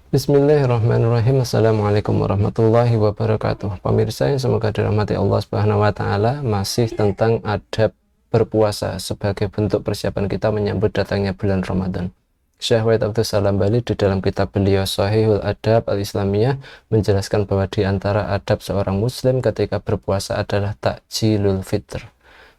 Bismillahirrahmanirrahim. Assalamualaikum warahmatullahi wabarakatuh. Pemirsa yang semoga dirahmati Allah Subhanahu wa taala, masih tentang adab berpuasa sebagai bentuk persiapan kita menyambut datangnya bulan Ramadan. Syekh Wahid Abdus Salam Bali di dalam kitab beliau Shahihul Adab Al-Islamiyah menjelaskan bahwa di antara adab seorang muslim ketika berpuasa adalah takjilul fitr,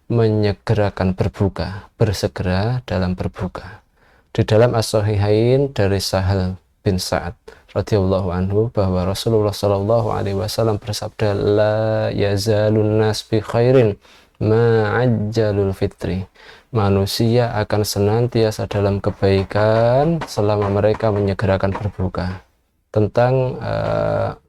menyegerakan berbuka, bersegera dalam berbuka. Di dalam As-Sahihain dari Sahal bin Sa'ad radhiyallahu anhu bahwa Rasulullah Shallallahu alaihi wasallam bersabda, la yazalun nas bi khairin ma'ajjalul fitri. Manusia akan senantiasa dalam kebaikan selama mereka menyegerakan berbuka. Tentang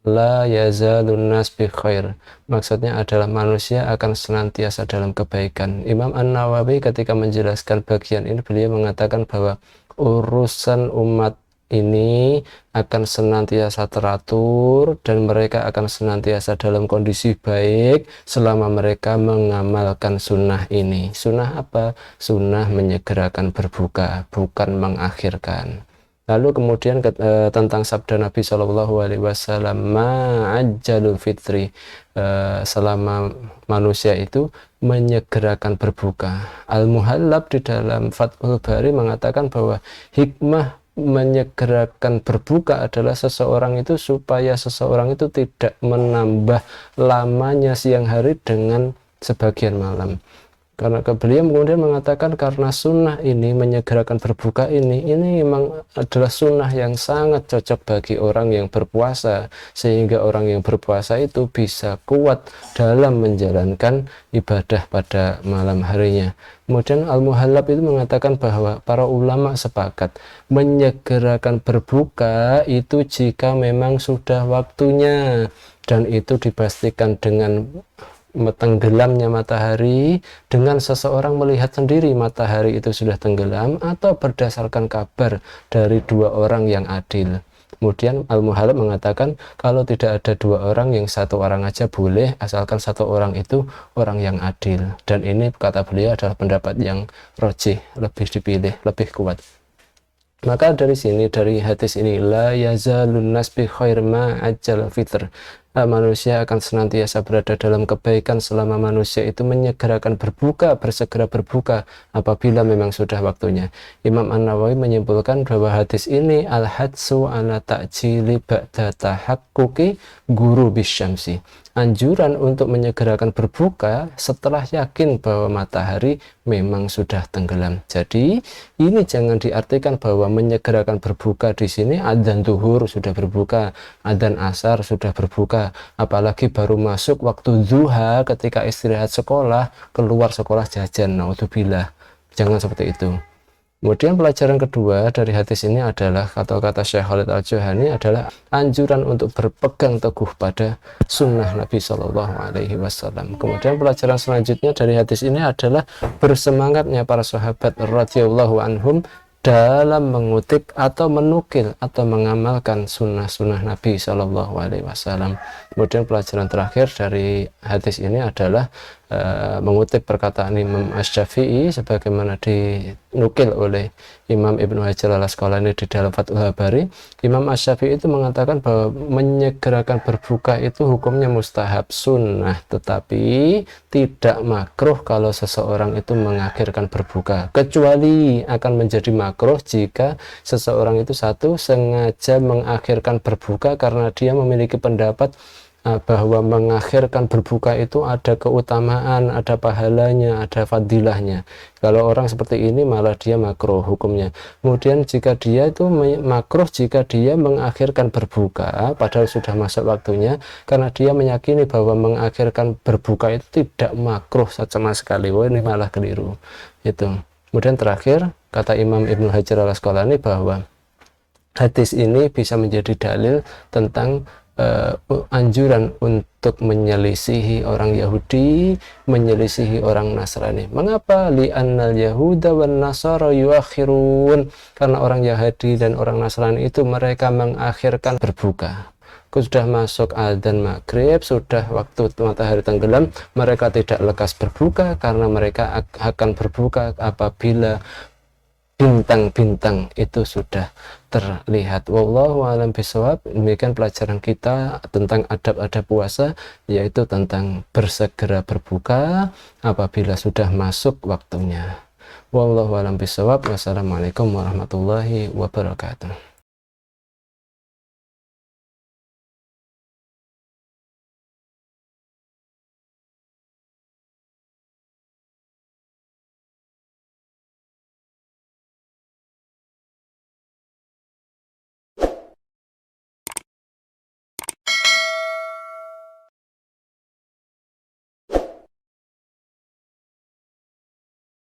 la yazalun nas bi khair, maksudnya adalah manusia akan senantiasa dalam kebaikan. Imam An-Nawawi ketika menjelaskan bagian ini, beliau mengatakan bahwa urusan umat ini akan senantiasa teratur dan mereka akan senantiasa dalam kondisi baik selama mereka mengamalkan sunnah ini. Sunnah apa? Sunnah menyegerakan berbuka, bukan mengakhirkan. Lalu kemudian tentang sabda Nabi Shallallahu Alaihi Wasallam, ma'ajjalul fitri, selama manusia itu menyegerakan berbuka. Al-Muhallab di dalam Fathul Bari mengatakan bahwa hikmah menyegerakan berbuka adalah seseorang itu supaya seseorang itu tidak menambah lamanya siang hari dengan sebagian malam. Karena beliau kemudian mengatakan karena sunnah ini, menyegerakan berbuka ini memang adalah sunnah yang sangat cocok bagi orang yang berpuasa, sehingga orang yang berpuasa itu bisa kuat dalam menjalankan ibadah pada malam harinya. Kemudian Al-Muhallab itu mengatakan bahwa para ulama sepakat menyegerakan berbuka itu jika memang sudah waktunya, dan itu dipastikan dengan tenggelamnya matahari, dengan seseorang melihat sendiri matahari itu sudah tenggelam, atau berdasarkan kabar dari dua orang yang adil. Kemudian Al-Muhallab mengatakan kalau tidak ada dua orang, yang satu orang aja boleh, asalkan satu orang itu orang yang adil. Dan ini kata beliau adalah pendapat yang rojih, lebih dipilih, lebih kuat. Maka dari sini, dari hadis ini, la yazalun nas bi khair ma ajjal fitr, manusia akan senantiasa berada dalam kebaikan selama manusia itu menyegerakan berbuka, bersegera berbuka apabila memang sudah waktunya. Imam An-Nawawi menyimpulkan bahwa hadis ini al-hadsu ala ta'jili ba'da tahaqquqi guru bisyamsi, anjuran untuk menyegerakan berbuka setelah yakin bahwa matahari memang sudah tenggelam. Jadi ini jangan diartikan bahwa menyegerakan berbuka di sini adzan zuhur sudah berbuka, adzan asar sudah berbuka, apalagi baru masuk waktu zuha ketika istirahat sekolah, keluar sekolah jajan, naudzubillah. Jangan seperti itu. Kemudian pelajaran kedua dari hadis ini adalah kata-kata Syekh Khalid Al-Juhani adalah anjuran untuk berpegang teguh pada sunnah Nabi Shallallahu Alaihi Wasallam. Kemudian pelajaran selanjutnya dari hadis ini adalah bersemangatnya para sahabat radhiyallahu anhum dalam mengutip atau menukil atau mengamalkan sunnah-sunnah Nabi Shallallahu Alaihi Wasallam. Kemudian pelajaran terakhir dari hadis ini adalah mengutip perkataan Imam Asy-Syafi'i sebagaimana dinukil oleh Imam Ibnu Hajar Al-Asqalani di dalam Fathul Bari. Imam Asy-Syafi'i itu mengatakan bahwa menyegerakan berbuka itu hukumnya mustahab, sunnah, tetapi tidak makruh kalau seseorang itu mengakhirkan berbuka, kecuali akan menjadi makruh jika seseorang itu satu sengaja mengakhirkan berbuka karena dia memiliki pendapat bahwa mengakhirkan berbuka itu ada keutamaan, ada pahalanya, ada fadilahnya. Kalau orang seperti ini malah dia makruh hukumnya. Kemudian jika dia itu makruh jika dia mengakhirkan berbuka padahal sudah masuk waktunya, karena dia meyakini bahwa mengakhirkan berbuka itu tidak makruh sama sekali. Wah, ini malah keliru. Itu. Kemudian terakhir kata Imam Ibnu Hajar Al-Asqalani bahwa hadis ini bisa menjadi dalil tentang anjuran untuk menyelisihi orang Yahudi, menyelisihi orang Nasrani. Mengapa? Li'annal yahuda wan nasara yuakhirun, karena orang Yahudi dan orang Nasrani itu mereka mengakhirkan berbuka. Sudah masuk adzan maghrib, sudah waktu matahari tenggelam, mereka tidak lekas berbuka karena mereka akan berbuka apabila bintang-bintang itu sudah terlihat. Wallahu a'lam bishawab. Demikian pelajaran kita tentang adab-adab puasa, yaitu tentang bersegera berbuka apabila sudah masuk waktunya. Wallahu a'lam bishawab. Wassalamualaikum warahmatullahi wabarakatuh.